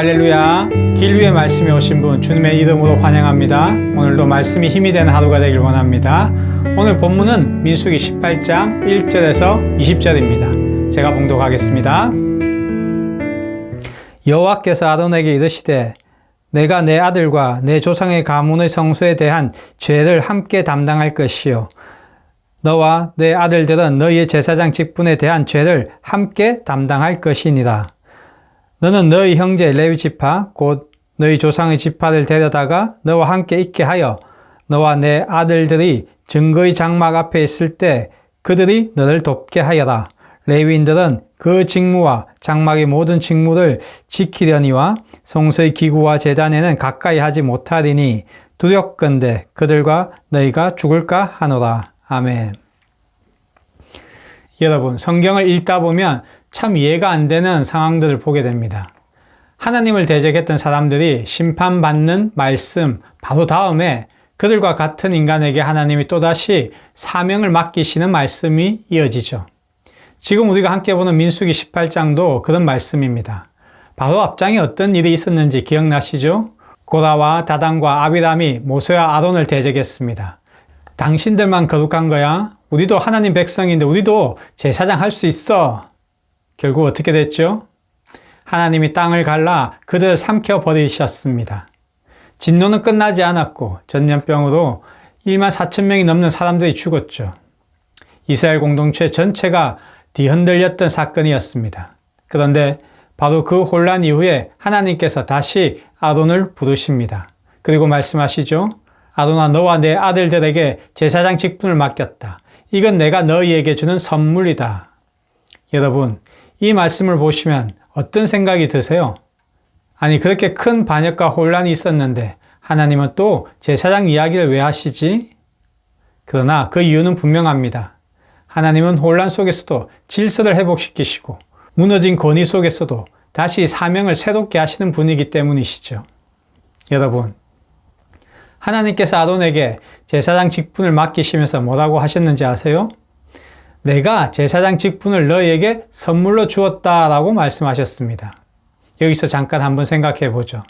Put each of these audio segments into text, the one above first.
할렐루야. 길 위에 말씀이 오신 분 주님의 이름으로 환영합니다. 오늘도 말씀이 힘이 되는 하루가 되길 원합니다. 오늘 본문은 민수기 18장 1절에서 20절입니다. 제가 봉독하겠습니다. 여호와께서 아론에게 이르시되 내가 내 아들과 내 조상의 가문의 성소에 대한 죄를 함께 담당할 것이요 너와 내 아들들은 너희의 제사장 직분에 대한 죄를 함께 담당할 것이니라. 너는 너희 형제 레위 지파 곧 너희 조상의 지파를 데려다가 너와 함께 있게 하여 너와 내 아들들이 증거의 장막 앞에 있을 때 그들이 너를 돕게 하여라. 레위인들은 그 직무와 장막의 모든 직무를 지키려니와 성소의 기구와 제단에는 가까이 하지 못하리니 두렵건대 그들과 너희가 죽을까 하노라. 아멘. 여러분, 성경을 읽다 보면 참 이해가 안 되는 상황들을 보게 됩니다. 하나님을 대적했던 사람들이 심판받는 말씀 바로 다음에 그들과 같은 인간에게 하나님이 또다시 사명을 맡기시는 말씀이 이어지죠. 지금 우리가 함께 보는 민수기 18장도 그런 말씀입니다. 바로 앞장에 어떤 일이 있었는지 기억나시죠? 고라와 다단과 아비람이 모세와 아론을 대적했습니다. 당신들만 거룩한 거야? 우리도 하나님 백성인데 우리도 제사장 할 수 있어. 결국 어떻게 됐죠? 하나님이 땅을 갈라 그들을 삼켜버리셨습니다. 진노는 끝나지 않았고 전염병으로 1만 4천 명이 넘는 사람들이 죽었죠. 이스라엘 공동체 전체가 뒤흔들렸던 사건이었습니다. 그런데 바로 그 혼란 이후에 하나님께서 다시 아론을 부르십니다. 그리고 말씀하시죠. 아론아, 너와 내 아들들에게 제사장 직분을 맡겼다. 이건 내가 너희에게 주는 선물이다. 여러분, 이 말씀을 보시면 어떤 생각이 드세요? 아니, 그렇게 큰 반역과 혼란이 있었는데 하나님은 또 제사장 이야기를 왜 하시지? 그러나 그 이유는 분명합니다. 하나님은 혼란 속에서도 질서를 회복시키시고 무너진 권위 속에서도 다시 사명을 새롭게 하시는 분이기 때문이시죠. 여러분, 하나님께서 아론에게 제사장 직분을 맡기시면서 뭐라고 하셨는지 아세요? 내가 제사장 직분을 너희에게 선물로 주었다라고 말씀하셨습니다. 여기서 잠깐 한번 생각해 보죠.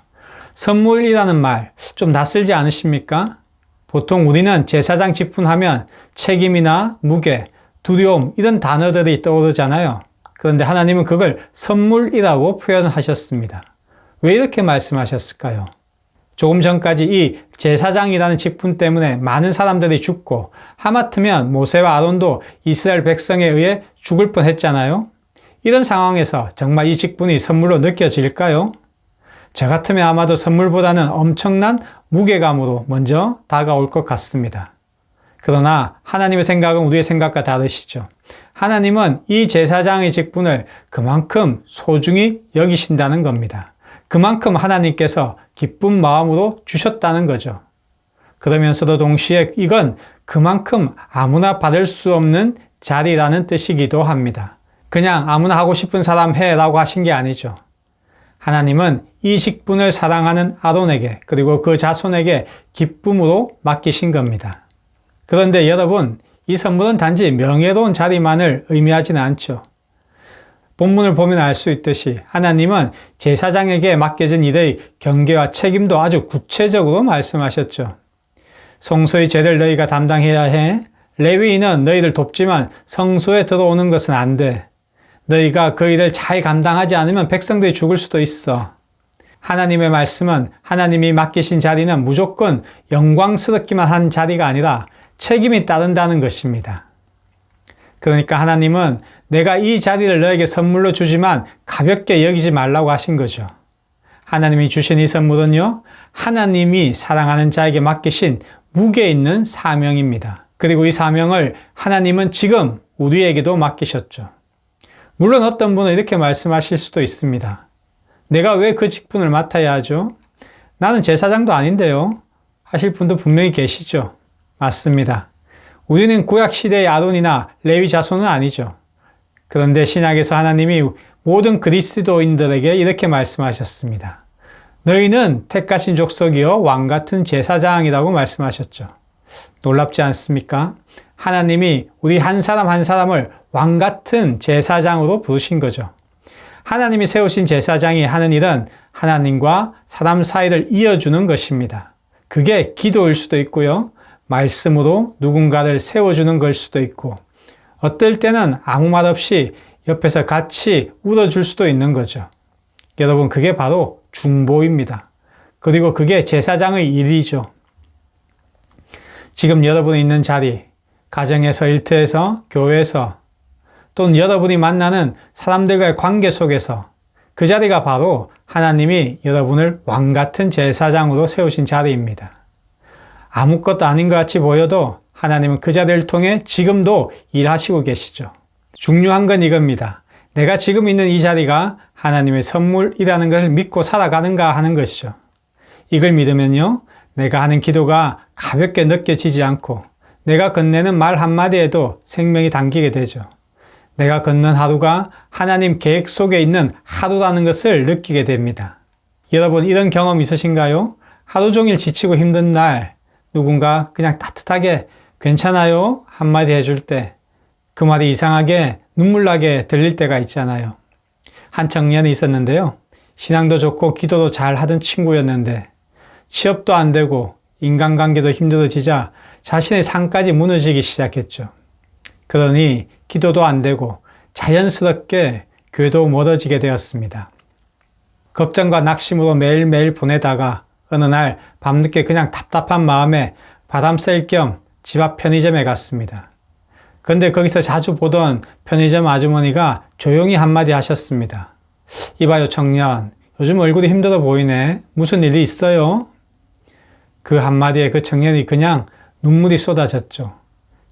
선물이라는 말 좀 낯설지 않으십니까? 보통 우리는 제사장 직분하면 책임이나 무게, 두려움 이런 단어들이 떠오르잖아요. 그런데 하나님은 그걸 선물이라고 표현하셨습니다. 왜 이렇게 말씀하셨을까요? 조금 전까지 이 제사장이라는 직분 때문에 많은 사람들이 죽고 하마터면 모세와 아론도 이스라엘 백성에 의해 죽을 뻔했잖아요. 이런 상황에서 정말 이 직분이 선물로 느껴질까요? 저 같으면 아마도 선물보다는 엄청난 무게감으로 먼저 다가올 것 같습니다. 그러나 하나님의 생각은 우리의 생각과 다르시죠. 하나님은 이 제사장의 직분을 그만큼 소중히 여기신다는 겁니다. 그만큼 하나님께서 기쁜 마음으로 주셨다는 거죠. 그러면서도 동시에 이건 그만큼 아무나 받을 수 없는 자리라는 뜻이기도 합니다. 그냥 아무나 하고 싶은 사람 해라고 하신 게 아니죠. 하나님은 이 직분을 사랑하는 아론에게 그리고 그 자손에게 기쁨으로 맡기신 겁니다. 그런데 여러분, 이 선물은 단지 명예로운 자리만을 의미하지는 않죠. 본문을 보면 알 수 있듯이 하나님은 제사장에게 맡겨진 일의 경계와 책임도 아주 구체적으로 말씀하셨죠. 성소의 죄를 너희가 담당해야 해. 레위인은 너희를 돕지만 성소에 들어오는 것은 안 돼. 너희가 그 일을 잘 감당하지 않으면 백성들이 죽을 수도 있어. 하나님의 말씀은 하나님이 맡기신 자리는 무조건 영광스럽기만 한 자리가 아니라 책임이 따른다는 것입니다. 그러니까 하나님은 내가 이 자리를 너에게 선물로 주지만 가볍게 여기지 말라고 하신 거죠. 하나님이 주신 이 선물은요, 하나님이 사랑하는 자에게 맡기신 무게 있는 사명입니다. 그리고 이 사명을 하나님은 지금 우리에게도 맡기셨죠. 물론 어떤 분은 이렇게 말씀하실 수도 있습니다. 내가 왜 그 직분을 맡아야 하죠? 나는 제사장도 아닌데요. 하실 분도 분명히 계시죠. 맞습니다. 우리는 구약시대의 아론이나 레위 자손은 아니죠. 그런데 신약에서 하나님이 모든 그리스도인들에게 이렇게 말씀하셨습니다. 너희는 택하신 족속이요 왕같은 제사장이라고 말씀하셨죠. 놀랍지 않습니까? 하나님이 우리 한 사람 한 사람을 왕같은 제사장으로 부르신 거죠. 하나님이 세우신 제사장이 하는 일은 하나님과 사람 사이를 이어주는 것입니다. 그게 기도일 수도 있고요. 말씀으로 누군가를 세워주는 걸 수도 있고, 어떨 때는 아무 말 없이 옆에서 같이 울어줄 수도 있는 거죠. 여러분, 그게 바로 중보입니다. 그리고 그게 제사장의 일이죠. 지금 여러분이 있는 자리, 가정에서, 일터에서, 교회에서, 또는 여러분이 만나는 사람들과의 관계 속에서 그 자리가 바로 하나님이 여러분을 왕같은 제사장으로 세우신 자리입니다. 아무것도 아닌 것 같이 보여도 하나님은 그 자리를 통해 지금도 일하시고 계시죠. 중요한 건 이겁니다. 내가 지금 있는 이 자리가 하나님의 선물이라는 것을 믿고 살아가는가 하는 것이죠. 이걸 믿으면요, 내가 하는 기도가 가볍게 느껴지지 않고 내가 건네는 말 한마디에도 생명이 담기게 되죠. 내가 걷는 하루가 하나님 계획 속에 있는 하루라는 것을 느끼게 됩니다. 여러분, 이런 경험 있으신가요? 하루 종일 지치고 힘든 날 누군가 그냥 따뜻하게 괜찮아요? 한마디 해줄 때 그 말이 이상하게 눈물나게 들릴 때가 있잖아요. 한 청년이 있었는데요. 신앙도 좋고 기도도 잘 하던 친구였는데 취업도 안 되고 인간관계도 힘들어지자 자신의 삶까지 무너지기 시작했죠. 그러니 기도도 안 되고 자연스럽게 교회도 멀어지게 되었습니다. 걱정과 낙심으로 매일매일 보내다가 어느 날 밤늦게 그냥 답답한 마음에 바람 쐴 겸 집 앞 편의점에 갔습니다. 그런데 거기서 자주 보던 편의점 아주머니가 조용히 한마디 하셨습니다. 이봐요 청년, 요즘 얼굴이 힘들어 보이네. 무슨 일이 있어요? 그 한마디에 그 청년이 그냥 눈물이 쏟아졌죠.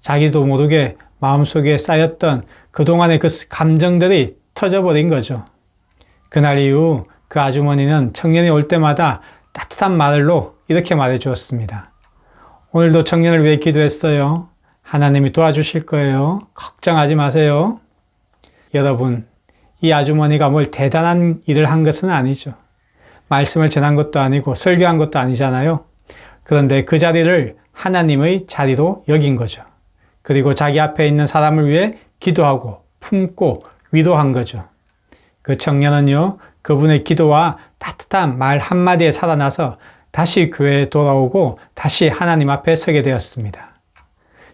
자기도 모르게 마음속에 쌓였던 그동안의 그 감정들이 터져버린 거죠. 그날 이후 그 아주머니는 청년이 올 때마다 따뜻한 말로 이렇게 말해 주었습니다. 오늘도 청년을 위해 기도했어요. 하나님이 도와주실 거예요. 걱정하지 마세요. 여러분, 이 아주머니가 뭘 대단한 일을 한 것은 아니죠. 말씀을 전한 것도 아니고 설교한 것도 아니잖아요. 그런데 그 자리를 하나님의 자리로 여긴 거죠. 그리고 자기 앞에 있는 사람을 위해 기도하고 품고 위로한 거죠. 그 청년은요, 그분의 기도와 따뜻한 말 한마디에 살아나서 다시 교회에 돌아오고 다시 하나님 앞에 서게 되었습니다.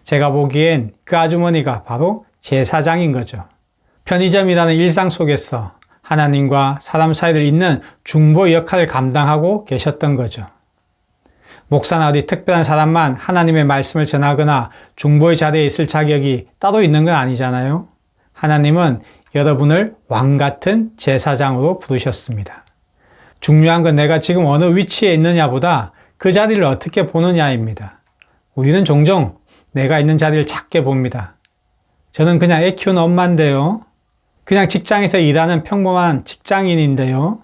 제가 보기엔 그 아주머니가 바로 제사장인 거죠. 편의점이라는 일상 속에서 하나님과 사람 사이를 잇는 중보 역할을 감당하고 계셨던 거죠. 목사나 어디 특별한 사람만 하나님의 말씀을 전하거나 중보의 자리에 있을 자격이 따로 있는 건 아니잖아요. 하나님은 여러분을 왕같은 제사장으로 부르셨습니다. 중요한 건 내가 지금 어느 위치에 있느냐보다 그 자리를 어떻게 보느냐입니다. 우리는 종종 내가 있는 자리를 작게 봅니다. 저는 그냥 애 키우는 엄마인데요. 그냥 직장에서 일하는 평범한 직장인인데요.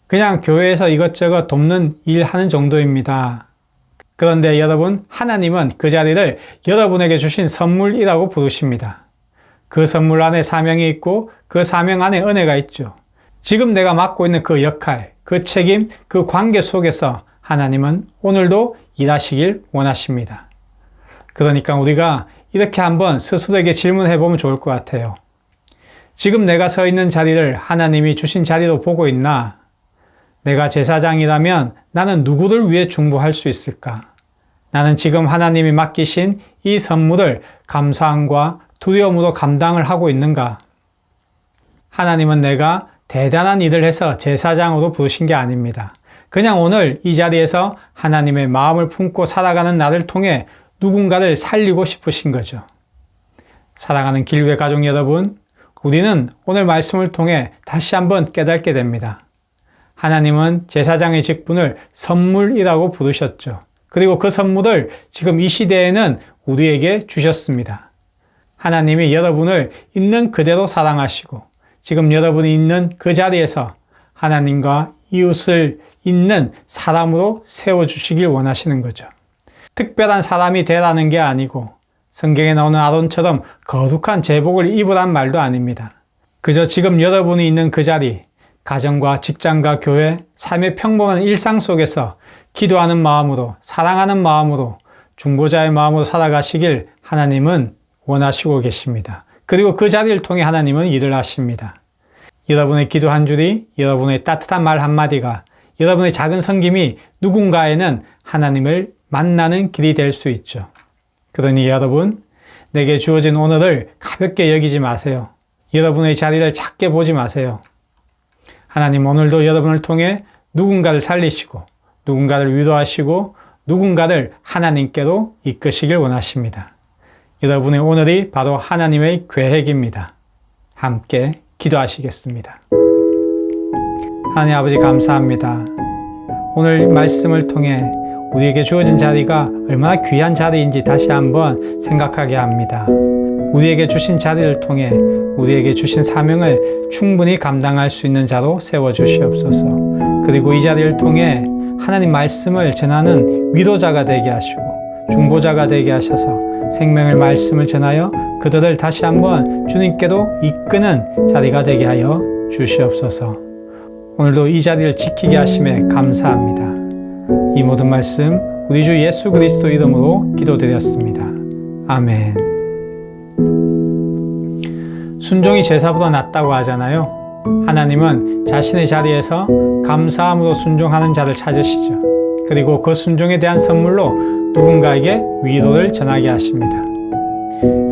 그냥 교회에서 이것저것 돕는 일 하는 정도입니다. 그런데 여러분, 하나님은 그 자리를 여러분에게 주신 선물이라고 부르십니다. 그 선물 안에 사명이 있고 그 사명 안에 은혜가 있죠. 지금 내가 맡고 있는 그 역할, 그 책임, 그 관계 속에서 하나님은 오늘도 일하시길 원하십니다. 그러니까 우리가 이렇게 한번 스스로에게 질문해 보면 좋을 것 같아요. 지금 내가 서 있는 자리를 하나님이 주신 자리로 보고 있나? 내가 제사장이라면 나는 누구를 위해 중보할 수 있을까? 나는 지금 하나님이 맡기신 이 선물을 감사함과 두려움으로 감당을 하고 있는가? 하나님은 내가 대단한 일을 해서 제사장으로 부르신 게 아닙니다. 그냥 오늘 이 자리에서 하나님의 마음을 품고 살아가는 나를 통해 누군가를 살리고 싶으신 거죠. 사랑하는 길외 가족 여러분, 우리는 오늘 말씀을 통해 다시 한번 깨닫게 됩니다. 하나님은 제사장의 직분을 선물이라고 부르셨죠. 그리고 그 선물을 지금 이 시대에는 우리에게 주셨습니다. 하나님이 여러분을 있는 그대로 사랑하시고 지금 여러분이 있는 그 자리에서 하나님과 이웃을 잇는 사람으로 세워주시길 원하시는 거죠. 특별한 사람이 되라는 게 아니고 성경에 나오는 아론처럼 거룩한 제복을 입으란 말도 아닙니다. 그저 지금 여러분이 있는 그 자리, 가정과 직장과 교회, 삶의 평범한 일상 속에서 기도하는 마음으로, 사랑하는 마음으로, 중보자의 마음으로 살아가시길 하나님은 원하시고 계십니다. 그리고 그 자리를 통해 하나님은 일을 하십니다. 여러분의 기도 한 줄이, 여러분의 따뜻한 말 한마디가, 여러분의 작은 섬김이 누군가에는 하나님을 만나는 길이 될 수 있죠. 그러니 여러분, 내게 주어진 오늘을 가볍게 여기지 마세요. 여러분의 자리를 작게 보지 마세요. 하나님 오늘도 여러분을 통해 누군가를 살리시고, 누군가를 위로하시고, 누군가를 하나님께로 이끄시길 원하십니다. 여러분의 오늘이 바로 하나님의 계획입니다. 함께 기도하시겠습니다. 하나님 아버지 감사합니다. 오늘 말씀을 통해 우리에게 주어진 자리가 얼마나 귀한 자리인지 다시 한번 생각하게 합니다. 우리에게 주신 자리를 통해 우리에게 주신 사명을 충분히 감당할 수 있는 자로 세워주시옵소서. 그리고 이 자리를 통해 하나님 말씀을 전하는 위로자가 되게 하시고 중보자가 되게 하셔서 생명의 말씀을 전하여 그들을 다시 한번 주님께로 이끄는 자리가 되게 하여 주시옵소서. 오늘도 이 자리를 지키게 하심에 감사합니다. 이 모든 말씀 우리 주 예수 그리스도 이름으로 기도드렸습니다. 아멘. 순종이 제사보다 낫다고 하잖아요. 하나님은 자신의 자리에서 감사함으로 순종하는 자를 찾으시죠. 그리고 그 순종에 대한 선물로 누군가에게 위로를 전하게 하십니다.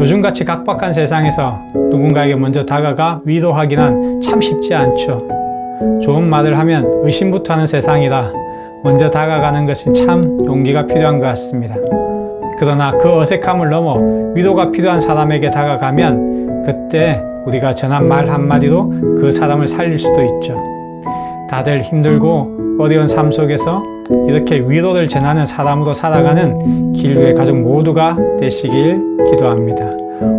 요즘같이 각박한 세상에서 누군가에게 먼저 다가가 위로하기는 참 쉽지 않죠. 좋은 말을 하면 의심부터 하는 세상이라 먼저 다가가는 것은 참 용기가 필요한 것 같습니다. 그러나 그 어색함을 넘어 위로가 필요한 사람에게 다가가면 그때 우리가 전한 말 한마디로 그 사람을 살릴 수도 있죠. 다들 힘들고 어려운 삶 속에서 이렇게 위로를 전하는 사람으로 살아가는 길류의 가족 모두가 되시길 기도합니다.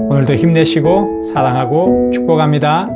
오늘도 힘내시고 사랑하고 축복합니다.